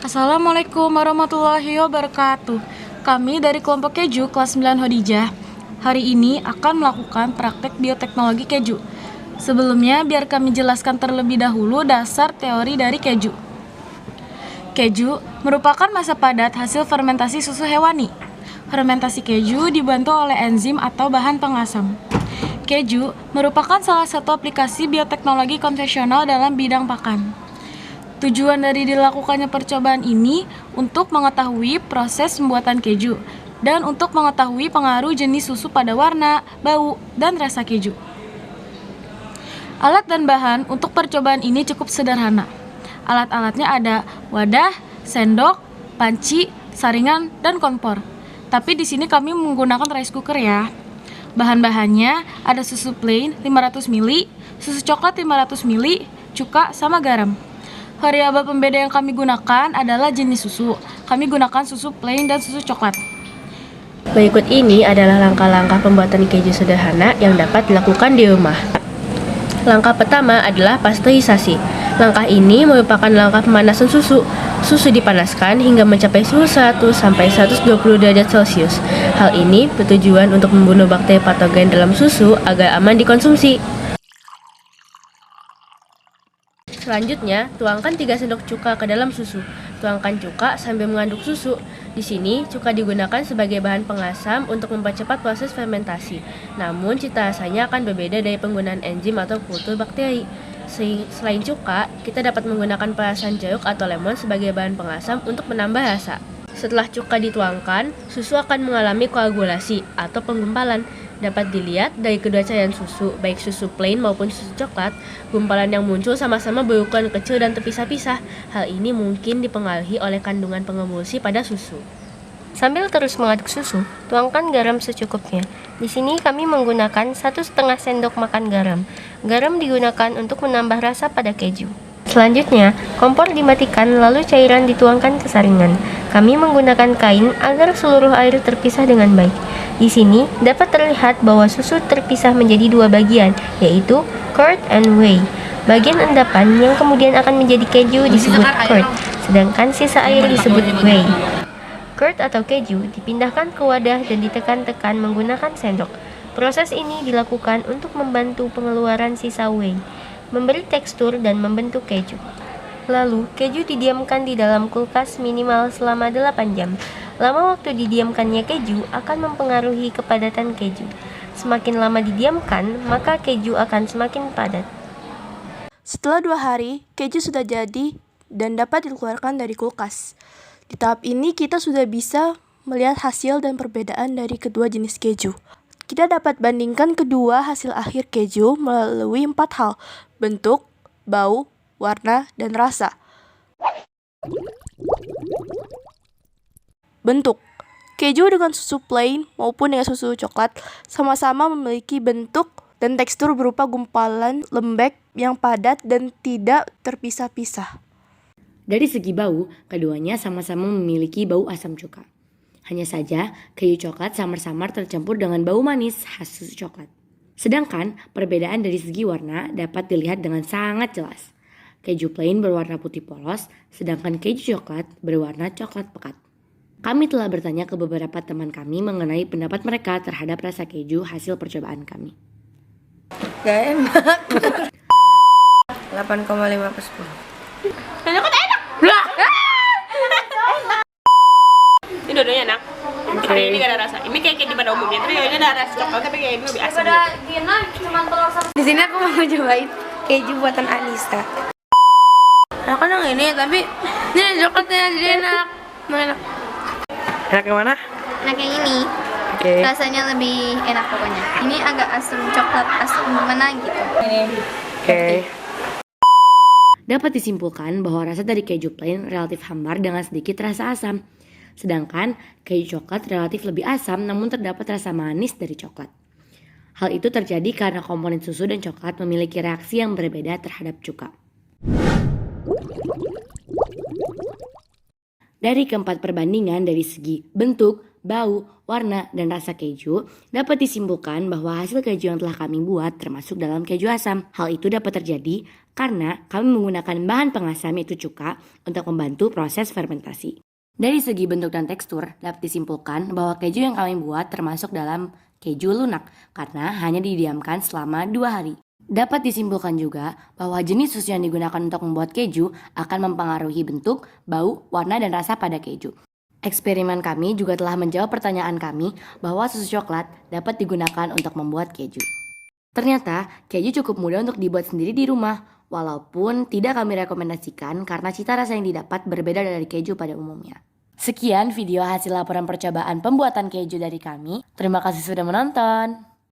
Assalamualaikum warahmatullahi wabarakatuh. Kami dari kelompok keju kelas 9 Hodijah hari ini akan melakukan praktek bioteknologi keju. Sebelumnya biar kami jelaskan terlebih dahulu dasar teori dari keju. Keju merupakan massa padat hasil fermentasi susu hewani. Fermentasi keju dibantu oleh enzim atau bahan pengasam. Keju merupakan salah satu aplikasi bioteknologi konvensional dalam bidang pakan. Tujuan dari dilakukannya percobaan ini untuk mengetahui proses pembuatan keju dan untuk mengetahui pengaruh jenis susu pada warna, bau, dan rasa keju. Alat dan bahan untuk percobaan ini cukup sederhana. Alat-alatnya ada wadah, sendok, panci, saringan, dan kompor. Tapi di sini kami menggunakan rice cooker ya. Bahan-bahannya ada susu plain 500 ml, susu coklat 500 ml, cuka, sama garam. Variabel pembeda yang kami gunakan adalah jenis susu. Kami gunakan susu plain dan susu coklat. Berikut ini adalah langkah-langkah pembuatan keju sederhana yang dapat dilakukan di rumah. Langkah pertama adalah pasteurisasi. Langkah ini merupakan langkah pemanasan susu. Susu dipanaskan hingga mencapai suhu 100 sampai 120 derajat Celcius. Hal ini bertujuan untuk membunuh bakteri patogen dalam susu agar aman dikonsumsi. Selanjutnya, tuangkan 3 sendok cuka ke dalam susu. Tuangkan cuka sambil mengaduk susu. Di sini, cuka digunakan sebagai bahan pengasam untuk mempercepat proses fermentasi. Namun, cita rasanya akan berbeda dari penggunaan enzim atau kultur bakteri. Selain cuka, kita dapat menggunakan perasan jeruk atau lemon sebagai bahan pengasam untuk menambah rasa. Setelah cuka dituangkan, susu akan mengalami koagulasi atau penggumpalan. Dapat dilihat dari kedua cairan susu, baik susu plain maupun susu coklat, gumpalan yang muncul sama-sama berukuran kecil dan terpisah-pisah. Hal ini mungkin dipengaruhi oleh kandungan pengemulsi pada susu. Sambil terus mengaduk susu, tuangkan garam secukupnya. Di sini kami menggunakan 1,5 sendok makan garam. Garam digunakan untuk menambah rasa pada keju. Selanjutnya, kompor dimatikan lalu cairan dituangkan ke saringan. Kami menggunakan kain agar seluruh air terpisah dengan baik. Di sini dapat terlihat bahwa susu terpisah menjadi 2 bagian, yaitu curd and whey. Bagian endapan yang kemudian akan menjadi keju disebut curd, sedangkan sisa air disebut whey. Curd atau keju dipindahkan ke wadah dan ditekan-tekan menggunakan sendok. Proses ini dilakukan untuk membantu pengeluaran sisa whey, memberi tekstur dan membentuk keju. Lalu, keju didiamkan di dalam kulkas minimal selama 8 jam. Lama waktu didiamkannya keju akan mempengaruhi kepadatan keju. Semakin lama didiamkan, maka keju akan semakin padat. Setelah 2 hari, keju sudah jadi dan dapat dikeluarkan dari kulkas. Di tahap ini kita sudah bisa melihat hasil dan perbedaan dari kedua jenis keju. Kita dapat bandingkan kedua hasil akhir keju melalui 4 hal: bentuk, bau, warna, dan rasa. Bentuk. Keju dengan susu plain maupun dengan susu coklat sama-sama memiliki bentuk dan tekstur berupa gumpalan lembek yang padat dan tidak terpisah-pisah. Dari segi bau, keduanya sama-sama memiliki bau asam cuka. Hanya saja, keju coklat samar-samar tercampur dengan bau manis khas susu coklat. Sedangkan perbedaan dari segi warna dapat dilihat dengan sangat jelas. Keju plain berwarna putih polos, sedangkan keju coklat berwarna coklat pekat. Kami telah bertanya ke beberapa teman kami mengenai pendapat mereka terhadap rasa keju hasil percobaan kami. Gak enak. 8,5 per 10. Enak kan enak? Ini dua-duanya enak. Kayak ini gak ada rasa. Ini kayak di pada umumnya, tapi kayaknya ada rasa coklat, tapi kayak ini lebih asam. Di sini aku mau cobain keju buatan Anissa. Aku yang ini, tapi ini coklatnya jadi enak. Enak. Enak yang mana? Enak yang ini. Oke. Rasanya lebih enak pokoknya. Ini agak asam coklat, asam mana gitu. Oke. Dapat disimpulkan bahwa rasa dari keju plain relatif hambar dengan sedikit rasa asam. Sedangkan keju coklat relatif lebih asam namun terdapat rasa manis dari coklat. Hal itu terjadi karena komponen susu dan coklat memiliki reaksi yang berbeda terhadap cuka. Dari keempat perbandingan dari segi bentuk, bau, warna, dan rasa keju, dapat disimpulkan bahwa hasil keju yang telah kami buat termasuk dalam keju asam. Hal itu dapat terjadi karena kami menggunakan bahan pengasam yaitu cuka untuk membantu proses fermentasi. Dari segi bentuk dan tekstur, dapat disimpulkan bahwa keju yang kami buat termasuk dalam keju lunak karena hanya didiamkan selama 2 hari. Dapat disimpulkan juga bahwa jenis susu yang digunakan untuk membuat keju akan mempengaruhi bentuk, bau, warna, dan rasa pada keju. Eksperimen kami juga telah menjawab pertanyaan kami bahwa susu coklat dapat digunakan untuk membuat keju. Ternyata, keju cukup mudah untuk dibuat sendiri di rumah, walaupun tidak kami rekomendasikan karena cita rasa yang didapat berbeda dari keju pada umumnya. Sekian video hasil laporan percobaan pembuatan keju dari kami. Terima kasih sudah menonton.